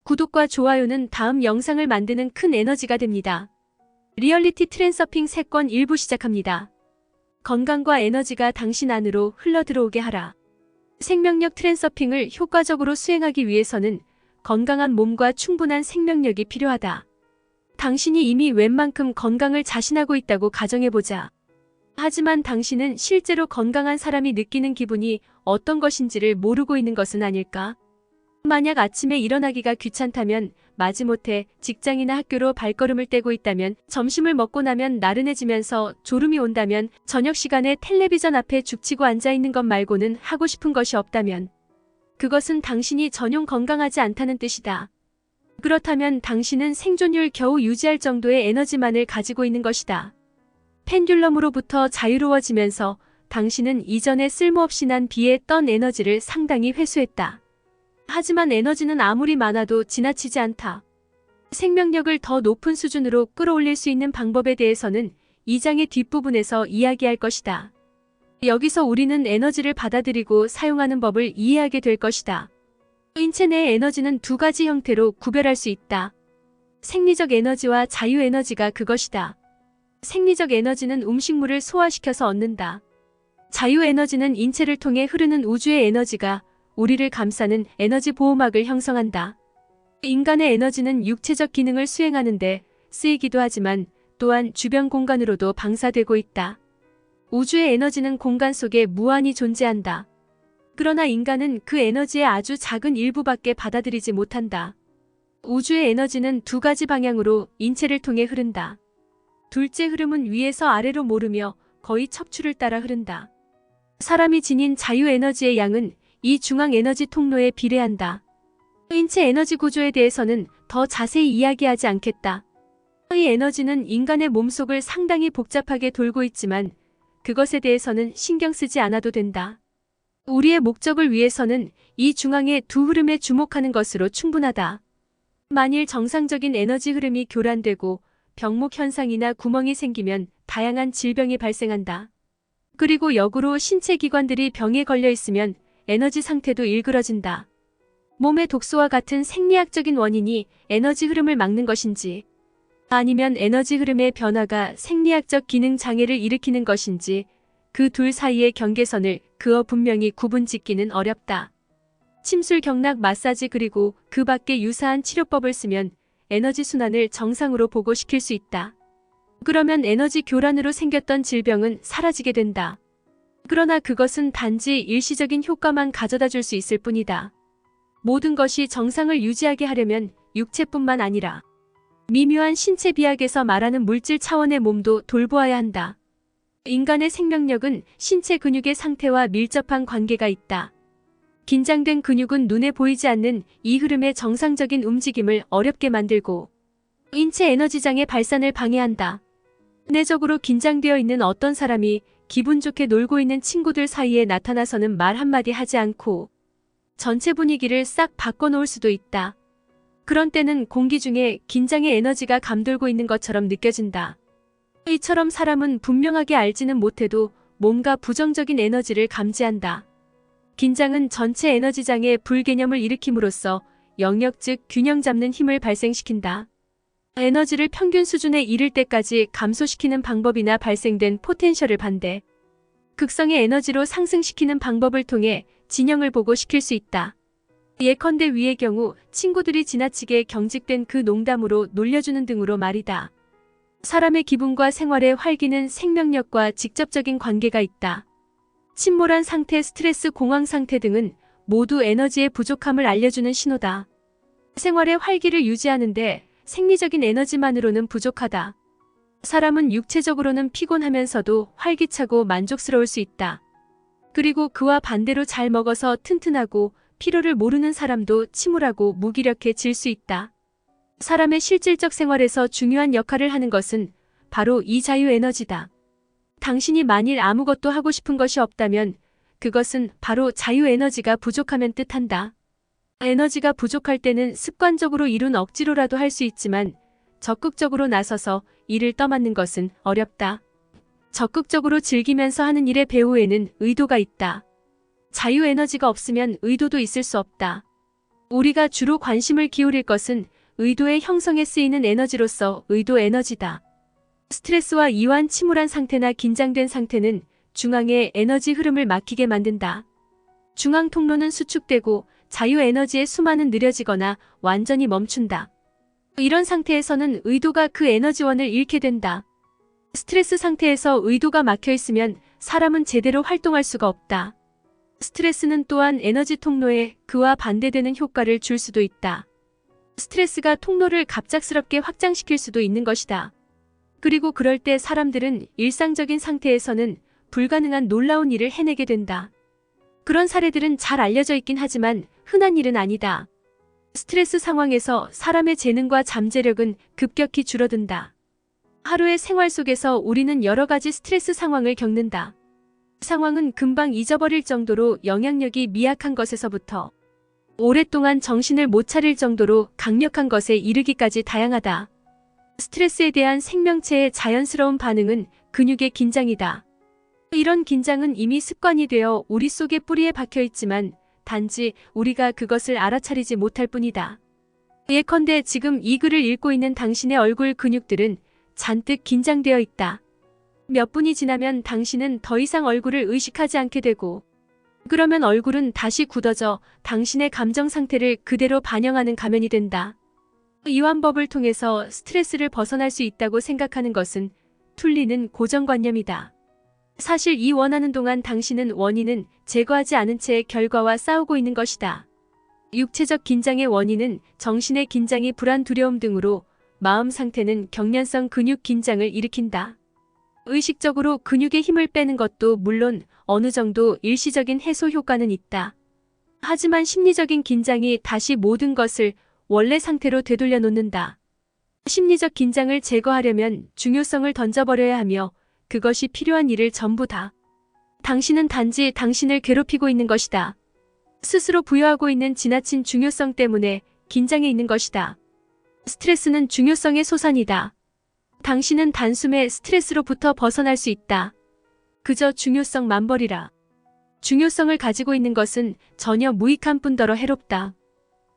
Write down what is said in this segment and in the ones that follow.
구독과 좋아요는 다음 영상을 만드는 큰 에너지가 됩니다. 리얼리티 트랜서핑 3권 1부 시작합니다. 건강과 에너지가 당신 안으로 흘러들어오게 하라. 생명력 트랜서핑을 효과적으로 수행하기 위해서는 건강한 몸과 충분한 생명력이 필요하다. 당신이 이미 웬만큼 건강을 자신하고 있다고 가정해보자. 하지만 당신은 실제로 건강한 사람이 느끼는 기분이 어떤 것인지를 모르고 있는 것은 아닐까? 만약 아침에 일어나기가 귀찮다면, 마지못해 직장이나 학교로 발걸음을 떼고 있다면, 점심을 먹고 나면 나른해지면서 졸음이 온다면, 저녁 시간에 텔레비전 앞에 죽치고 앉아있는 것 말고는 하고 싶은 것이 없다면, 그것은 당신이 전혀 건강하지 않다는 뜻이다. 그렇다면 당신은 생존율 겨우 유지할 정도의 에너지만을 가지고 있는 것이다. 펜듈럼으로부터 자유로워지면서 당신은 이전에 쓸모없이 난 비에 떤 에너지를 상당히 회수했다. 하지만 에너지는 아무리 많아도 지나치지 않다. 생명력을 더 높은 수준으로 끌어올릴 수 있는 방법에 대해서는 이 장의 뒷부분에서 이야기할 것이다. 여기서 우리는 에너지를 받아들이고 사용하는 법을 이해하게 될 것이다. 인체 내의 에너지는 두 가지 형태로 구별할 수 있다. 생리적 에너지와 자유 에너지가 그것이다. 생리적 에너지는 음식물을 소화시켜서 얻는다. 자유 에너지는 인체를 통해 흐르는 우주의 에너지가 우리를 감싸는 에너지 보호막을 형성한다. 인간의 에너지는 육체적 기능을 수행하는데 쓰이기도 하지만 또한 주변 공간으로도 방사되고 있다. 우주의 에너지는 공간 속에 무한히 존재한다. 그러나 인간은 그 에너지의 아주 작은 일부밖에 받아들이지 못한다. 우주의 에너지는 두 가지 방향으로 인체를 통해 흐른다. 둘째 흐름은 위에서 아래로 모르며 거의 척추를 따라 흐른다. 사람이 지닌 자유 에너지의 양은 이 중앙 에너지 통로에 비례한다. 인체 에너지 구조에 대해서는 더 자세히 이야기하지 않겠다. 이 에너지는 인간의 몸속을 상당히 복잡하게 돌고 있지만 그것에 대해서는 신경 쓰지 않아도 된다. 우리의 목적을 위해서는 이 중앙의 두 흐름에 주목하는 것으로 충분하다. 만일 정상적인 에너지 흐름이 교란되고 병목 현상이나 구멍이 생기면 다양한 질병이 발생한다. 그리고 역으로 신체 기관들이 병에 걸려 있으면 에너지 상태도 일그러진다. 몸의 독소와 같은 생리학적인 원인이 에너지 흐름을 막는 것인지, 아니면 에너지 흐름의 변화가 생리학적 기능 장애를 일으키는 것인지, 그 둘 사이의 경계선을 그어 분명히 구분짓기는 어렵다. 침술, 경락, 마사지 그리고 그 밖에 유사한 치료법을 쓰면 에너지 순환을 정상으로 보고시킬 수 있다. 그러면 에너지 교란으로 생겼던 질병은 사라지게 된다. 그러나 그것은 단지 일시적인 효과만 가져다 줄 수 있을 뿐이다. 모든 것이 정상을 유지하게 하려면 육체뿐만 아니라 미묘한 신체 비약에서 말하는 물질 차원의 몸도 돌보아야 한다. 인간의 생명력은 신체 근육의 상태와 밀접한 관계가 있다. 긴장된 근육은 눈에 보이지 않는 이 흐름의 정상적인 움직임을 어렵게 만들고 인체 에너지장의 발산을 방해한다. 내적으로 긴장되어 있는 어떤 사람이 기분 좋게 놀고 있는 친구들 사이에 나타나서는 말 한마디 하지 않고 전체 분위기를 싹 바꿔놓을 수도 있다. 그런 때는 공기 중에 긴장의 에너지가 감돌고 있는 것처럼 느껴진다. 이처럼 사람은 분명하게 알지는 못해도 뭔가 부정적인 에너지를 감지한다. 긴장은 전체 에너지장의 불개념을 일으킴으로써 영역 즉 균형 잡는 힘을 발생시킨다. 에너지를 평균 수준에 이를 때까지 감소시키는 방법이나 발생된 포텐셜을 반대, 극성의 에너지로 상승시키는 방법을 통해 진영을 보고 시킬 수 있다. 예컨대 위의 경우 친구들이 지나치게 경직된 그 농담으로 놀려주는 등으로 말이다. 사람의 기분과 생활의 활기는 생명력과 직접적인 관계가 있다. 침몰한 상태, 스트레스, 공황 상태 등은 모두 에너지의 부족함을 알려주는 신호다. 생활의 활기를 유지하는데 생리적인 에너지만으로는 부족하다. 사람은 육체적으로는 피곤하면서도 활기차고 만족스러울 수 있다. 그리고 그와 반대로 잘 먹어서 튼튼하고 피로를 모르는 사람도 침울하고 무기력해질 수 있다. 사람의 실질적 생활에서 중요한 역할을 하는 것은 바로 이 자유 에너지다. 당신이 만일 아무것도 하고 싶은 것이 없다면 그것은 바로 자유 에너지가 부족하면 뜻한다. 에너지가 부족할 때는 습관적으로 일은 억지로라도 할 수 있지만 적극적으로 나서서 일을 떠맡는 것은 어렵다. 적극적으로 즐기면서 하는 일의 배후에는 의도가 있다. 자유 에너지가 없으면 의도도 있을 수 없다. 우리가 주로 관심을 기울일 것은 의도의 형성에 쓰이는 에너지로서 의도 에너지다. 스트레스와 이완 침울한 상태나 긴장된 상태는 중앙의 에너지 흐름을 막히게 만든다. 중앙 통로는 수축되고 자유 에너지의 수만은 느려지거나 완전히 멈춘다. 이런 상태에서는 의도가 그 에너지원을 잃게 된다. 스트레스 상태에서 의도가 막혀 있으면 사람은 제대로 활동할 수가 없다. 스트레스는 또한 에너지 통로에 그와 반대되는 효과를 줄 수도 있다. 스트레스가 통로를 갑작스럽게 확장시킬 수도 있는 것이다. 그리고 그럴 때 사람들은 일상적인 상태에서는 불가능한 놀라운 일을 해내게 된다. 그런 사례들은 잘 알려져 있긴 하지만 흔한 일은 아니다. 스트레스 상황에서 사람의 재능과 잠재력은 급격히 줄어든다. 하루의 생활 속에서 우리는 여러 가지 스트레스 상황을 겪는다. 상황은 금방 잊어버릴 정도로 영향력이 미약한 것에서부터 오랫동안 정신을 못 차릴 정도로 강력한 것에 이르기까지 다양하다. 스트레스에 대한 생명체의 자연스러운 반응은 근육의 긴장이다. 이런 긴장은 이미 습관이 되어 우리 속의 뿌리에 박혀 있지만 단지 우리가 그것을 알아차리지 못할 뿐이다. 예컨대 지금 이 글을 읽고 있는 당신의 얼굴 근육들은 잔뜩 긴장되어 있다. 몇 분이 지나면 당신은 더 이상 얼굴을 의식하지 않게 되고 그러면 얼굴은 다시 굳어져 당신의 감정 상태를 그대로 반영하는 가면이 된다. 이완법을 통해서 스트레스를 벗어날 수 있다고 생각하는 것은 틀리는 고정관념이다. 사실 이 원하는 동안 당신은 원인은 제거하지 않은 채 결과와 싸우고 있는 것이다. 육체적 긴장의 원인은 정신의 긴장이 불안, 두려움 등으로 마음 상태는 경련성 근육 긴장을 일으킨다. 의식적으로 근육의 힘을 빼는 것도 물론 어느 정도 일시적인 해소 효과는 있다. 하지만 심리적인 긴장이 다시 모든 것을 원래 상태로 되돌려 놓는다. 심리적 긴장을 제거하려면 중요성을 던져버려야 하며 그것이 필요한 일을 전부 다. 당신은 단지 당신을 괴롭히고 있는 것이다. 스스로 부여하고 있는 지나친 중요성 때문에 긴장해 있는 것이다. 스트레스는 중요성의 소산이다. 당신은 단숨에 스트레스로부터 벗어날 수 있다. 그저 중요성만 버리라. 중요성을 가지고 있는 것은 전혀 무익한 뿐더러 해롭다.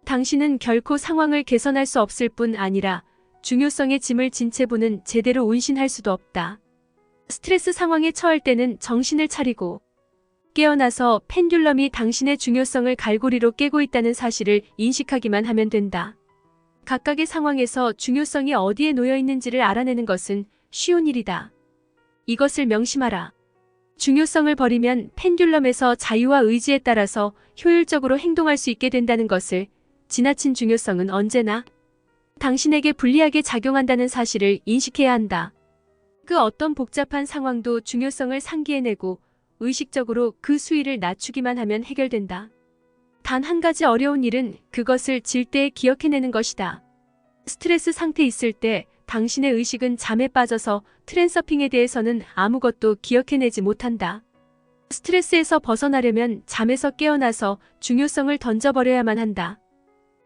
당신은 결코 상황을 개선할 수 없을 뿐 아니라 중요성의 짐을 진 채 부는 제대로 운신할 수도 없다. 스트레스 상황에 처할 때는 정신을 차리고 깨어나서 펜듈럼이 당신의 중요성을 갈고리로 깨고 있다는 사실을 인식하기만 하면 된다. 각각의 상황에서 중요성이 어디에 놓여 있는지를 알아내는 것은 쉬운 일이다. 이것을 명심하라. 중요성을 버리면 펜듈럼에서 자유와 의지에 따라서 효율적으로 행동할 수 있게 된다는 것을, 지나친 중요성은 언제나 당신에게 불리하게 작용한다는 사실을 인식해야 한다. 그 어떤 복잡한 상황도 중요성을 상기해내고 의식적으로 그 수위를 낮추기만 하면 해결된다. 단 한 가지 어려운 일은 그것을 질때에 기억해내는 것이다. 스트레스 상태에 있을 때 당신의 의식은 잠에 빠져서 트랜서핑에 대해서는 아무것도 기억해내지 못한다. 스트레스에서 벗어나려면 잠에서 깨어나서 중요성을 던져버려야만 한다.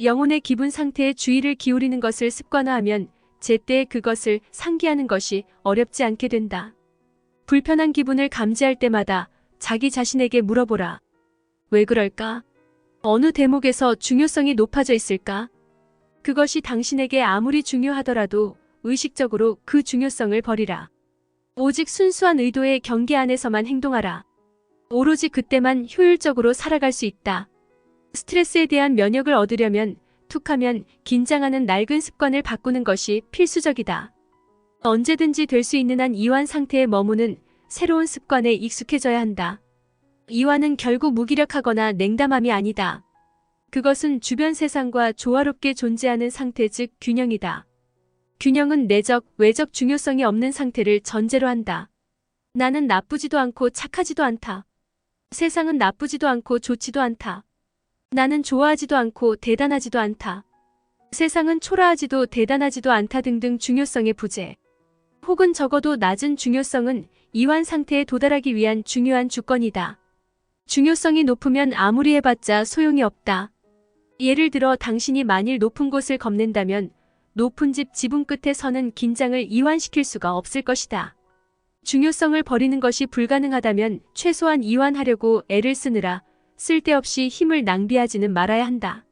영혼의 기분 상태에 주의를 기울이는 것을 습관화하면 제때에 그것을 상기하는 것이 어렵지 않게 된다. 불편한 기분을 감지할 때마다 자기 자신에게 물어보라. 왜 그럴까? 어느 대목에서 중요성이 높아져 있을까? 그것이 당신에게 아무리 중요하더라도 의식적으로 그 중요성을 버리라. 오직 순수한 의도의 경계 안에서만 행동하라. 오로지 그때만 효율적으로 살아갈 수 있다. 스트레스에 대한 면역을 얻으려면 툭하면 긴장하는 낡은 습관을 바꾸는 것이 필수적이다. 언제든지 될 수 있는 한 이완 상태에 머무는 새로운 습관에 익숙해져야 한다. 이완은 결국 무기력하거나 냉담함이 아니다. 그것은 주변 세상과 조화롭게 존재하는 상태, 즉 균형이다. 균형은 내적, 외적 중요성이 없는 상태를 전제로 한다. 나는 나쁘지도 않고 착하지도 않다. 세상은 나쁘지도 않고 좋지도 않다. 나는 좋아하지도 않고 대단하지도 않다. 세상은 초라하지도 대단하지도 않다 등등 중요성의 부재, 혹은 적어도 낮은 중요성은 이완 상태에 도달하기 위한 중요한 조건이다. 중요성이 높으면 아무리 해봤자 소용이 없다. 예를 들어 당신이 만일 높은 곳을 겁낸다면 높은 집 지붕 끝에 서는 긴장을 이완시킬 수가 없을 것이다. 중요성을 버리는 것이 불가능하다면 최소한 이완하려고 애를 쓰느라 쓸데없이 힘을 낭비하지는 말아야 한다.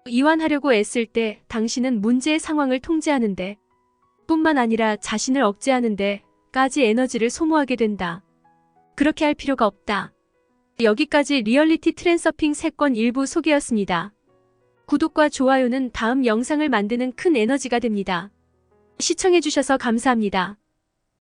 이완하려고 애쓸 때 당신은 문제의 상황을 통제하는데 뿐만 아니라 자신을 억제하는데 까지 에너지를 소모하게 된다. 그렇게 할 필요가 없다. 여기까지 리얼리티 트랜서핑 3권 일부 소개였습니다. 구독과 좋아요는 다음 영상을 만드는 큰 에너지가 됩니다. 시청해주셔서 감사합니다.